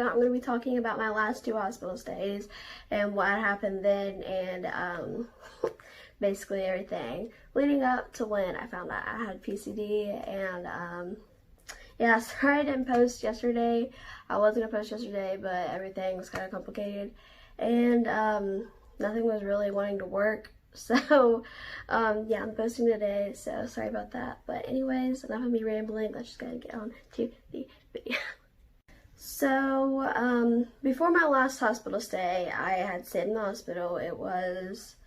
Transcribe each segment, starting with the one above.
I'm going to be talking about my last 2 hospital stays and what happened then, and basically everything leading up to when I found out I had PCD. And yeah, sorry I didn't post yesterday. I was going to post yesterday, but everything was kind of complicated, and nothing was really wanting to work. So, yeah, I'm posting today, so sorry about that. But anyways, enough of me rambling. Let's just get on to the video. So, before my last hospital stay, I had stayed in the hospital. It was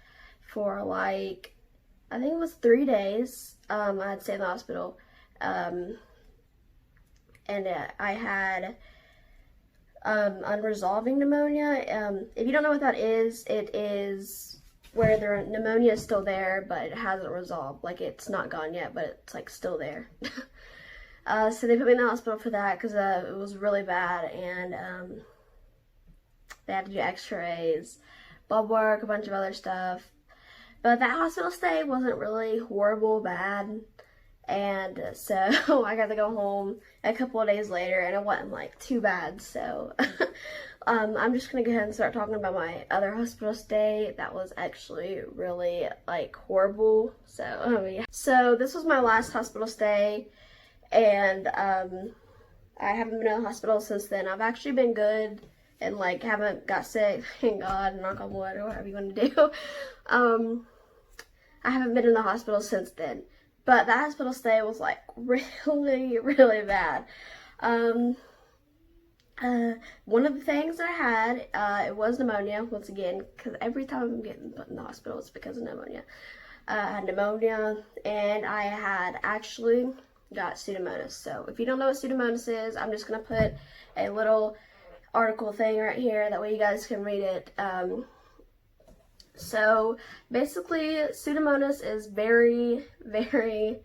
for like, I think it was 3 days. I had stayed in the hospital. And I had unresolving pneumonia. If you don't know what that is, it is where the pneumonia is still there, but it hasn't resolved. Like, it's not gone yet, but it's like still there. So they put me in the hospital for that because it was really bad, and they had to do x-rays, blood work, a bunch of other stuff. But that hospital stay wasn't really horrible bad, and so I got to go home a couple of days later, and it wasn't like too bad. So I'm just gonna go ahead and start talking about my other hospital stay that was actually really like horrible. So yeah. So this was my last hospital stay, and I haven't been in the hospital since then. I've actually been good and like haven't got sick, thank God, knock on wood, or whatever you want to do. I haven't been in the hospital since then, but that hospital stay was like really, really bad. One of the things that I had, it was pneumonia, once again, because every time I'm getting put in the hospital, it's because of pneumonia. I had pneumonia, and I had actually got Pseudomonas. So if you don't know what Pseudomonas is, I'm just going to put a little article thing right here, that way you guys can read it. So basically, Pseudomonas is very, very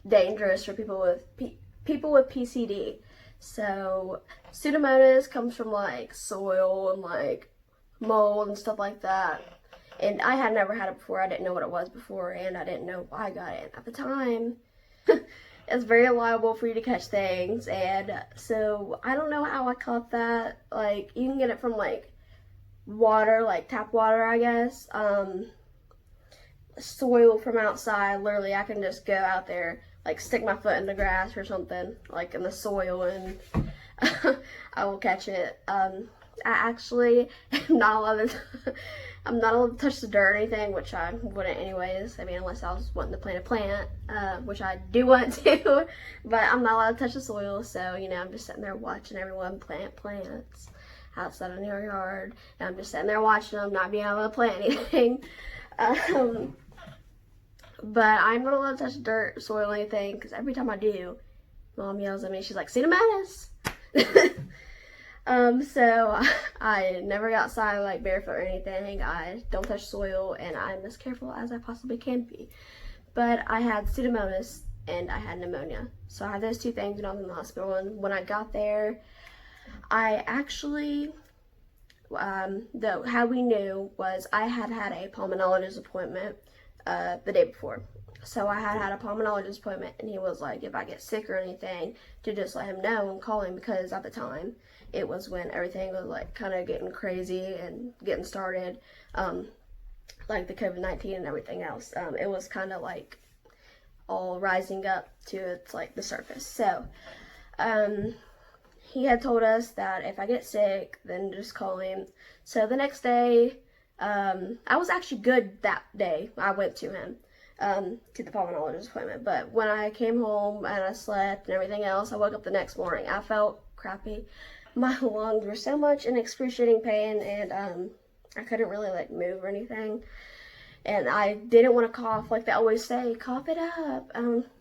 dangerous for people with PCD. So Pseudomonas comes from like soil and like mold and stuff like that. And I had never had it before. I didn't know what it was before, and I didn't know why I got it at the time. It's very liable for you to catch things, and so I don't know how I caught that. Like, you can get it from like water, like tap water, I guess. Soil from outside. Literally, I can just go out there, like stick my foot in the grass or something, like in the soil, and I will catch it. I actually am not allowed to, I'm not allowed to touch the dirt or anything, which I wouldn't anyways. I mean, unless I was wanting to plant a plant, which I do want to, but I'm not allowed to touch the soil. So, you know, I'm just sitting there watching everyone plant plants outside in your yard, and I'm just sitting there watching them, not being able to plant anything. But I'm not allowed to touch dirt, soil, anything, because every time I do, Mom yells at me. She's like, "Pseudomonas." So I never got outside like barefoot or anything. I don't touch soil, and I'm as careful as I possibly can be. But I had Pseudomonas and I had pneumonia. So I had those 2 things when I was in the hospital. And when I got there, I actually, how we knew was I had had a pulmonologist appointment the day before. So I had a pulmonologist appointment, and he was like, if I get sick or anything, to just let him know and call him, because at the time, it was when everything was like kind of getting crazy and getting started, like the COVID-19 and everything else. It was kind of like all rising up to its like the surface. So he had told us that if I get sick, then just call him. So the next day, I was actually good that day. I went to him, to the pulmonologist appointment. But when I came home and I slept and everything else, I woke up the next morning. I felt crappy. My lungs were so much in excruciating pain, and I couldn't really like move or anything. And I didn't want to cough like they always say, cough it up.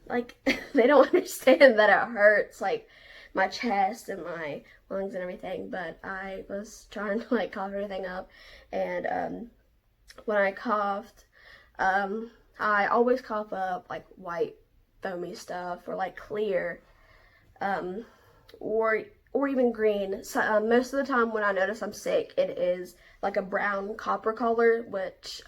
Like they don't understand that it hurts, like my chest and my lungs and everything. But I was trying to like cough everything up, and when I coughed, I always cough up like white foamy stuff, or like clear, or even green. So, most of the time when I notice I'm sick, it is like a brown copper color, which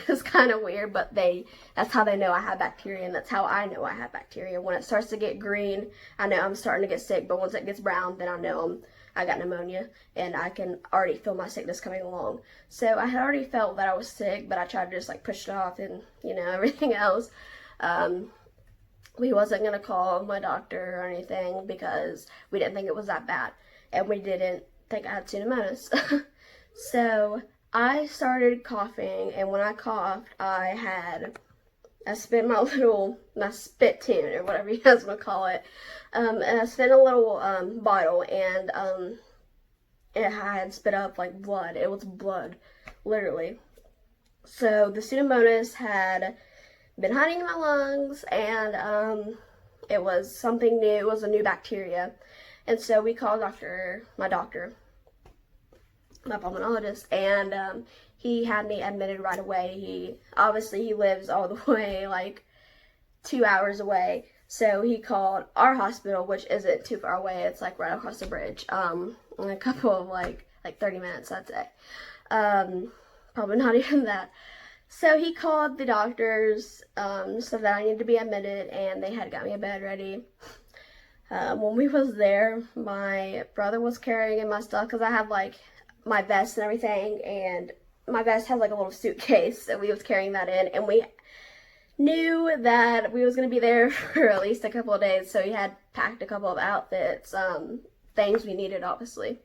is kind of weird, but that's how they know I have bacteria, and that's how I know I have bacteria. When it starts to get green, I know I'm starting to get sick, but once it gets brown, then I know I got pneumonia, and I can already feel my sickness coming along. So I had already felt that I was sick, but I tried to just like push it off and, you know, everything else. We wasn't going to call my doctor or anything because we didn't think it was that bad, and we didn't think I had pseudomonas. So I started coughing, and when I coughed, I spit my spit tune, or whatever you guys want to call it, and I spit in a little bottle, and it had spit up like blood. It was blood, literally. So the pseudomonas had been hiding in my lungs, and it was something new. It was a new bacteria, and so we called my pulmonologist, and he had me admitted right away. He lives all the way like 2 hours away, so he called our hospital, which isn't too far away. It's like right across the bridge, in a couple of like 30 minutes, I'd say. Probably not even that. So he called the doctors, so that I needed to be admitted, and they had got me a bed ready. When we was there, my brother was carrying in my stuff, because I had like my vest and everything, and my vest had like a little suitcase, and we was carrying that in, and we knew that we was going to be there for at least a couple of days, so he had packed a couple of outfits, things we needed, obviously.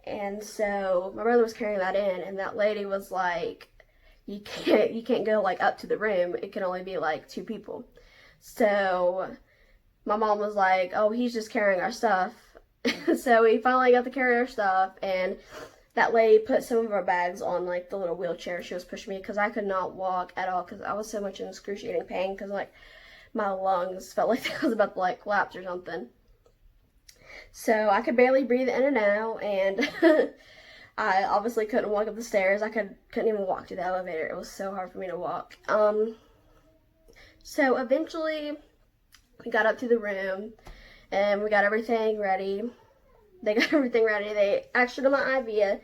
And so my brother was carrying that in, and that lady was like, you can't go like up to the room. It can only be like 2 people. So my mom was like, oh, he's just carrying our stuff. So we finally got to carry our stuff, and that lady put some of our bags on like the little wheelchair she was pushing me, because I could not walk at all, because I was so much in excruciating pain, because like my lungs felt like I was about to like collapse or something. So I could barely breathe in and out, and I obviously couldn't walk up the stairs. I couldn't even walk to the elevator. It was so hard for me to walk. So eventually we got up to the room, and we got everything ready. They got everything ready. They actually did my IV,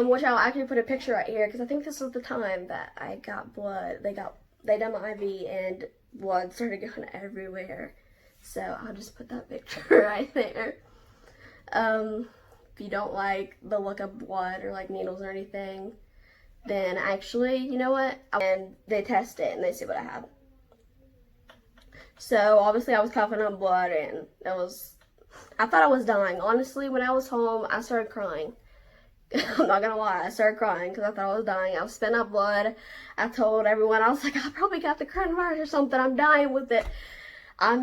which I'll actually put a picture right here, because I think this was the time that I got blood. They done my IV, and blood started going everywhere. So I'll just put that picture right there. If you don't like the look of blood or like needles or anything, then actually, you know what? And they test it and they see what I have. So obviously I was coughing on blood, and I thought I was dying. Honestly, when I was home, I started crying. I'm not gonna lie, I started crying because I thought I was dying. I was spitting up blood. I told everyone, I was like, I probably got the coronavirus or something. I'm dying with it. I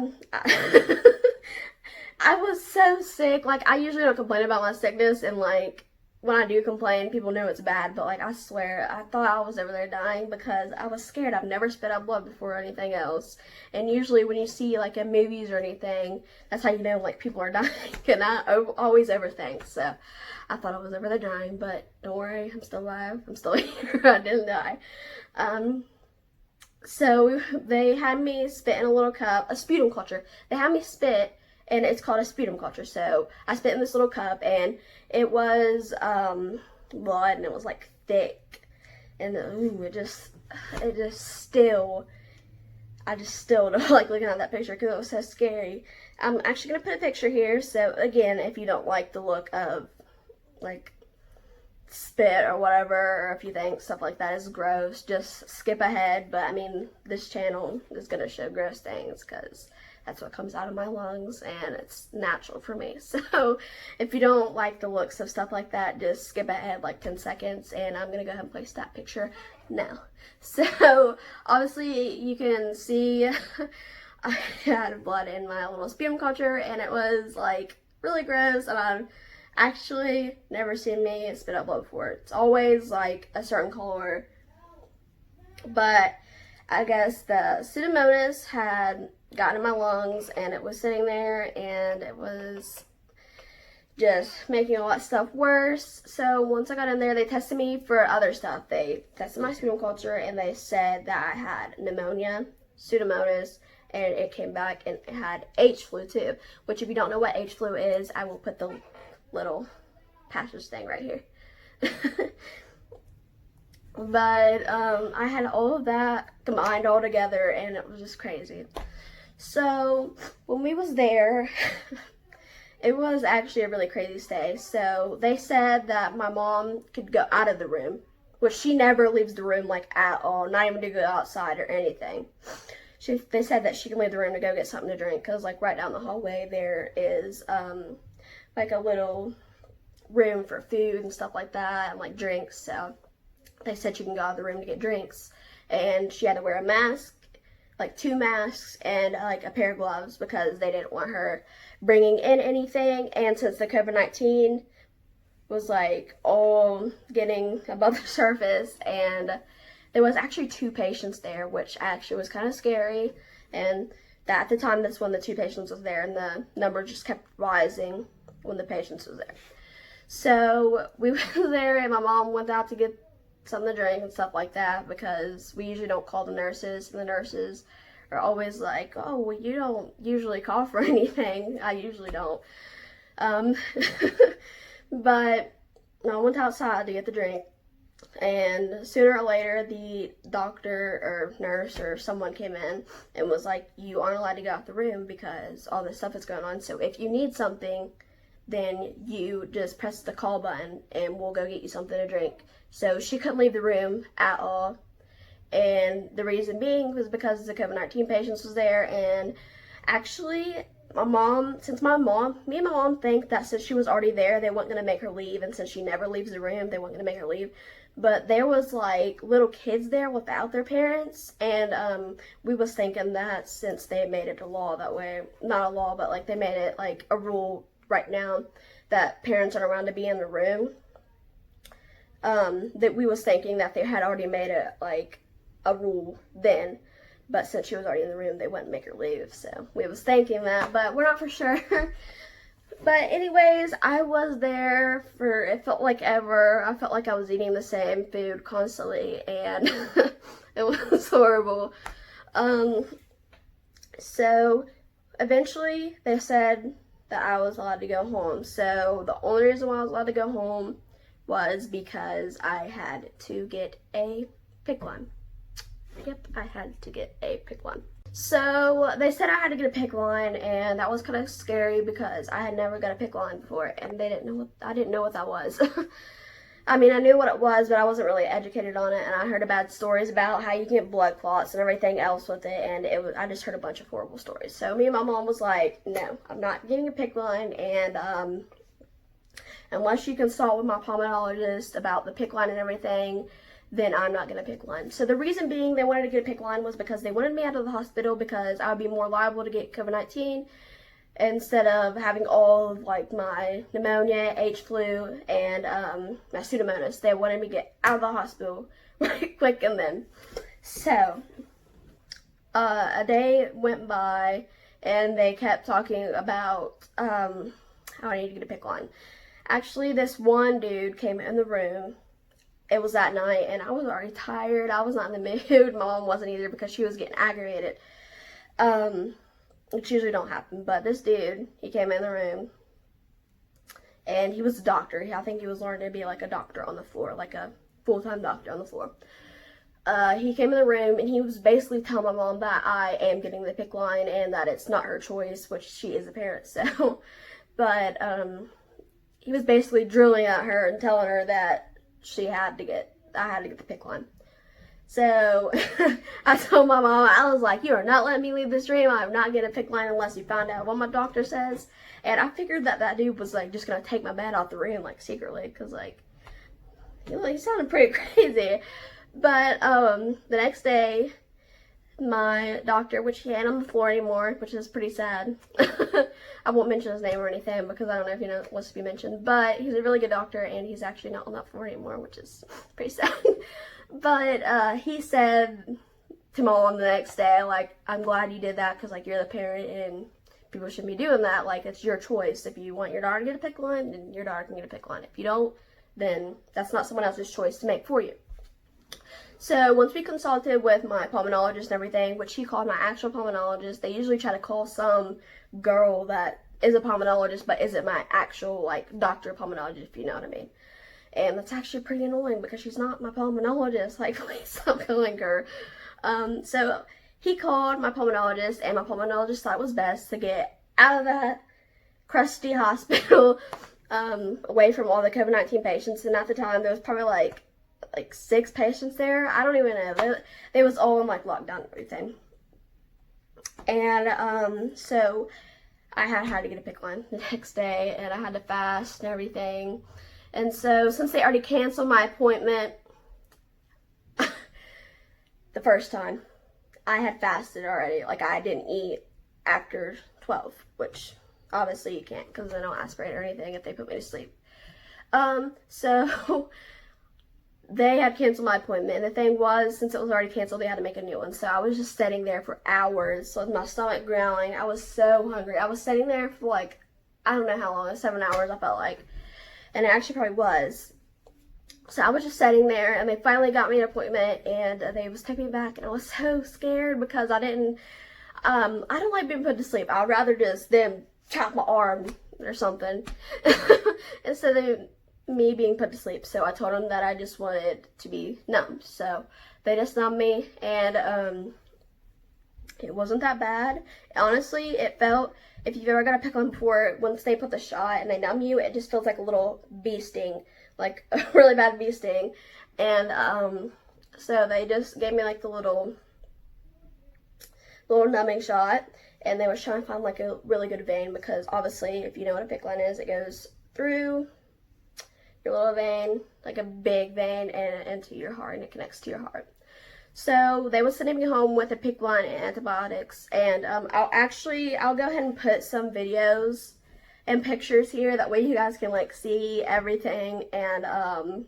was so sick. Like, I usually don't complain about my sickness, and like when I do complain, people know it's bad, but like I swear, I thought I was over there dying because I was scared. I've never spit out blood before or anything else, and usually when you see like in movies or anything, that's how you know like people are dying, and I always overthink. So I thought I was over there dying, but don't worry, I'm still alive. I'm still here. I didn't die. So they had me spit in a little cup, a sputum culture. They had me spit, and it's called a sputum culture. So I spit in this little cup, and it was blood, and it was like thick, and I just still don't like looking at that picture because it was so scary. I'm actually gonna put a picture here. So again, if you don't like the look of like spit or whatever, or if you think stuff like that is gross, just skip ahead. But I mean, this channel is gonna show gross things because that's what comes out of my lungs, and it's natural for me. So if you don't like the looks of stuff like that, just skip ahead like 10 seconds, and I'm gonna go ahead and place that picture now. So obviously you can see I had blood in my little sputum culture, and it was like really gross, and I've actually never seen me spit out blood before. It's always like a certain color, but I guess the pseudomonas had gotten in my lungs, and it was sitting there, and it was just making a lot of stuff worse. So once I got in there, they tested me for other stuff. They tested my sputum culture, and they said that I had pneumonia, pseudomonas, and it came back and it had H flu too, which if you don't know what H flu is, I will put the little passage thing right here. But I had all of that combined all together, and it was just crazy. So when we was there, it was actually a really crazy stay. So they said that my mom could go out of the room, which she never leaves the room like at all, not even to go outside or anything. They said that she can leave the room to go get something to drink, because like right down the hallway there is like a little room for food and stuff like that, and like drinks. So they said she can go out of the room to get drinks, and she had to wear a mask, like 2 masks, and like a pair of gloves, because they didn't want her bringing in anything. And since the COVID-19 was like all getting above the surface, and there was actually 2 patients there, which actually was kind of scary. And that at the time, that's when the 2 patients was there, and the number just kept rising when the patients was there. So we were there, and my mom went out to get something to drink and stuff like that, because we usually don't call the nurses, and the nurses are always like, oh, well, you don't usually call for anything. I usually don't. But I went outside to get the drink, and sooner or later the doctor or nurse or someone came in and was like, you aren't allowed to go out the room because all this stuff is going on. So if you need something, then you just press the call button and we'll go get you something to drink. So she couldn't leave the room at all. And the reason being was because the COVID-19 patients was there. And actually, me and my mom think that since she was already there, they weren't going to make her leave. And since she never leaves the room, they weren't going to make her leave. But there was like little kids there without their parents. And we was thinking that since they made it a law that way, not a law, but like they made it like a rule right now that parents aren't around to be in the room, that we was thinking that they had already made it like a rule then, but since she was already in the room, they wouldn't make her leave. So we was thinking that, but we're not for sure. But anyways, I was there for, it felt like ever. I felt like I was eating the same food constantly, and it was horrible. So eventually they said that I was allowed to go home. So the only reason why I was allowed to go home was because I had to get a PICC line. Yep, I had to get a PICC line. So they said I had to get a PICC line, and that was kind of scary because I had never got a PICC line before, and I didn't know what that was. I mean, I knew what it was, but I wasn't really educated on it, and I heard bad stories about how you can get blood clots and everything else with it, and I just heard a bunch of horrible stories. So me and my mom was like, no, I'm not getting a PICC line, and unless you consult with my pulmonologist about the PICC line and everything, then I'm not going to PICC line. So the reason being they wanted to get a PICC line was because they wanted me out of the hospital because I would be more liable to get COVID-19 instead of having all of like my pneumonia, H flu, and my pseudomonas. They wanted me to get out of the hospital really quick. And then so a day went by and they kept talking about how I need to get a PICC line. Actually, this one dude came in the room. It was that night, and I was already tired. I was not in the mood. My mom wasn't either because she was getting aggravated. Which usually don't happen. But this dude, he came in the room, and he was a doctor. I think he was learning to be like a doctor on the floor, like a full-time doctor on the floor. He came in the room, and he was basically telling my mom that I am getting the PICC line and that it's not her choice, which she is a parent, so. But he was basically drilling at her and telling her that I had to get the PICC line. So I told my mom, I was like, you are not letting me leave this dream. I'm not getting a PICC line unless you find out what my doctor says. And I figured that dude was like just gonna take my bed out the room like secretly, because like he sounded pretty crazy. But the next day, my doctor, which he ain't on the floor anymore, which is pretty sad. I won't mention his name or anything because I don't know if he wants to be mentioned, but he's a really good doctor and he's actually not on that floor anymore, which is pretty sad. But he said to my mom the next day, like, I'm glad you did that because like you're the parent and people shouldn't be doing that. Like, it's your choice. If you want your daughter to get a PICC line, then your daughter can get a PICC line. If you don't, then that's not someone else's choice to make for you. So once we consulted with my pulmonologist and everything, which he called my actual pulmonologist, they usually try to call some girl that is a pulmonologist but isn't my actual like doctor pulmonologist, if you know what I mean. And that's actually pretty annoying because she's not my pulmonologist. Like, please stop calling her. So he called my pulmonologist, and my pulmonologist thought it was best to get out of that crusty hospital, away from all the COVID-19 patients. And at the time, there was probably like 6 patients there. I don't even know. They was all in like lockdown and everything. And so I had to get a PICC line the next day, and I had to fast and everything. And so since they already canceled my appointment the first time, I had fasted already. Like, I didn't eat after 12, which obviously you can't because they don't aspirate or anything if they put me to sleep. So they had canceled my appointment, and the thing was, since it was already canceled, they had to make a new one. So I was just sitting there for hours with my stomach growling. I was so hungry. I was sitting there for like, I don't know how long, 7 hours I felt like, and it actually probably was. So I was just sitting there, and they finally got me an appointment, and they was taking me back, and I was so scared because I don't like being put to sleep. I'd rather just them chop my arm or something instead of me being put to sleep. So I told them that I just wanted to be numbed. So they just numbed me, and it wasn't that bad. Honestly, it felt, if you've ever got a PICC line before, once they put the shot and they numb you, it just feels like a little bee sting, like a really bad bee sting. And so they just gave me like the little numbing shot, and they were trying to find like a really good vein, because obviously, if you know what a PICC line is, it goes through your little vein, like a big vein, and into your heart, and it connects to your heart. So they were sending me home with a PICC line and antibiotics, and I'll go ahead and put some videos and pictures here, that way you guys can like see everything. And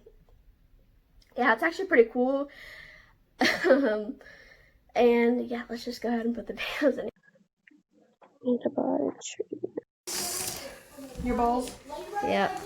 yeah, it's actually pretty cool. And yeah, let's just go ahead and put the videos in. Antibiotic treatment. Your balls? Yep.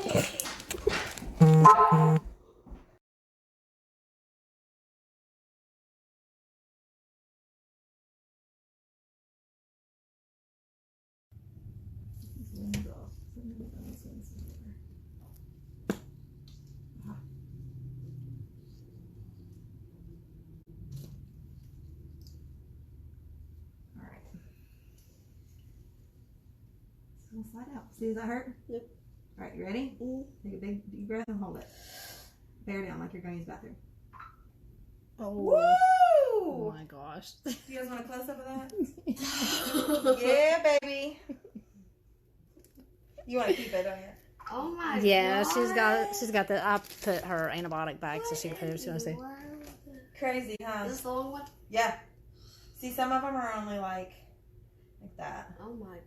Slide out. See, does that hurt? Yep. All right, you ready? Mm-hmm. Take a big deep breath and hold it. Bear down like you're going to use the bathroom. Oh. Woo! Oh my gosh. Do you guys want a close up of that? Yeah, baby. You want to keep it, don't you? Oh my Yeah, God. she's got the, I put her antibiotic back so she can put her, she's gonna see. Crazy, huh? This the long one? Yeah. See, some of them are only like that. Oh my.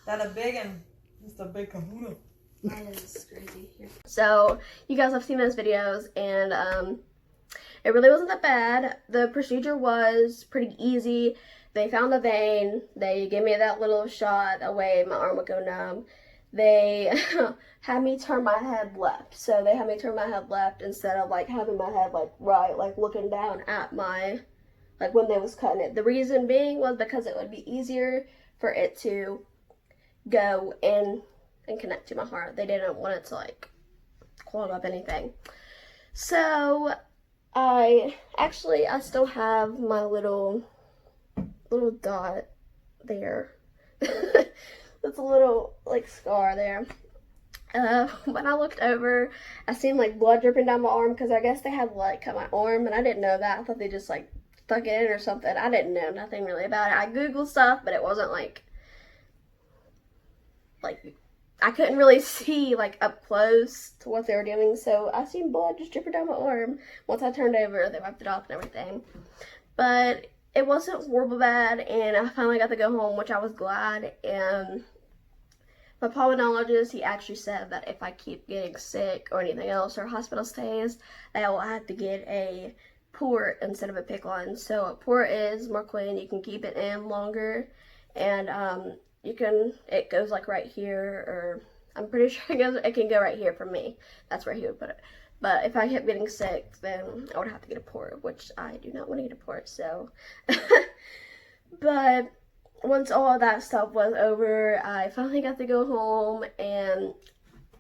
That a big one. Just a big kahuna. That is crazy. So you guys have seen those videos, and it really wasn't that bad. The procedure was pretty easy. They found a vein. They gave me that little shot, that way my arm would go numb. They had me turn my head left. So they had me turn my head left instead of like having my head like right, like looking down at my, like when they was cutting it. The reason being was because it would be easier for it to go in and connect to my heart. They didn't want it to like clog up anything. So I still have my little dot there. It's a little like scar there. When I looked over, I seen like blood dripping down my arm, because I guess they had like cut my arm, and I didn't know that. I thought they just like stuck it in or something. I didn't know nothing really about it. I googled stuff, but it wasn't like I couldn't really see like up close to what they were doing. So I seen blood just dripping down my arm. Once I turned over, they wiped it off and everything. But it wasn't horrible bad, and I finally got to go home, which I was glad. And my pulmonologist, he actually said that if I keep getting sick or anything else, or hospital stays, that I will have to get a port instead of a PICC line. So a port is more clean. You can keep it in longer, and it goes like right here, or I'm pretty sure it can go right here for me. That's where he would put it. But if I kept getting sick, then I would have to get a port, which I do not want to get a port, so. But once all of that stuff was over, I finally got to go home, and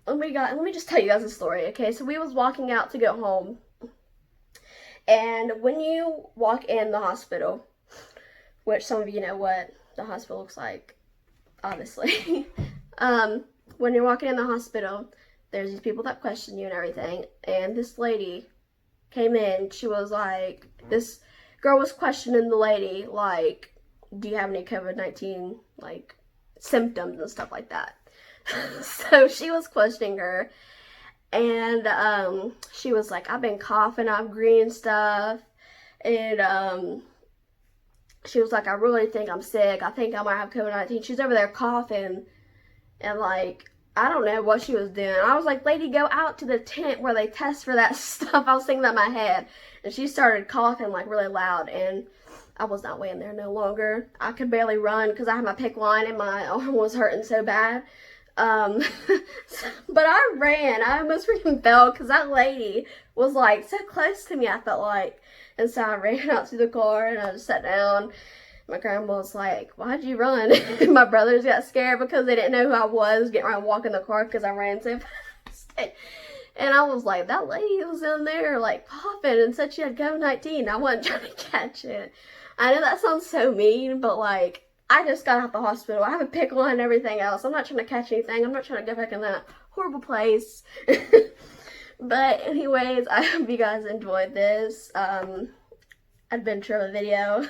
let me just tell you guys a story, okay? So we was walking out to go home, and when you walk in the hospital, which some of you know what the hospital looks like, obviously. When you're walking in the hospital, there's these people that question you and everything, and this lady came in. She was like, this girl was questioning the lady, like, do you have any COVID-19, like, symptoms and stuff like that. So she was questioning her, and she was like, I've been coughing up green stuff, and she was like, I really think I'm sick. I think I might have COVID-19. She's over there coughing, and like, I don't know what she was doing. I was like, lady, go out to the tent where they test for that stuff. I was thinking that in my head. And she started coughing like really loud, and I was not weighing there no longer. I could barely run because I had my PICC line and my arm was hurting so bad. But I ran. I almost freaking fell because that lady was like so close to me, I felt like. And so I ran out to the car and I just sat down. My grandma was like, why'd you run? My brothers got scared because they didn't know who I was, getting around walking the car because I ran so fast. And I was like, that lady was in there like coughing and said she had COVID-19. I wasn't trying to catch it. I know that sounds so mean, but like, I just got out the hospital. I have a pickle and everything else. I'm not trying to catch anything. I'm not trying to go back in that horrible place. But anyways, I hope you guys enjoyed this adventure of a video.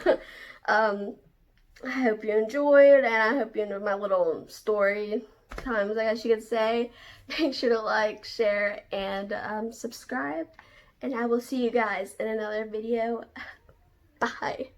I hope you enjoyed, and I hope you enjoyed my little story times, I guess you could say. Make sure to like, share, and subscribe. And I will see you guys in another video. Bye.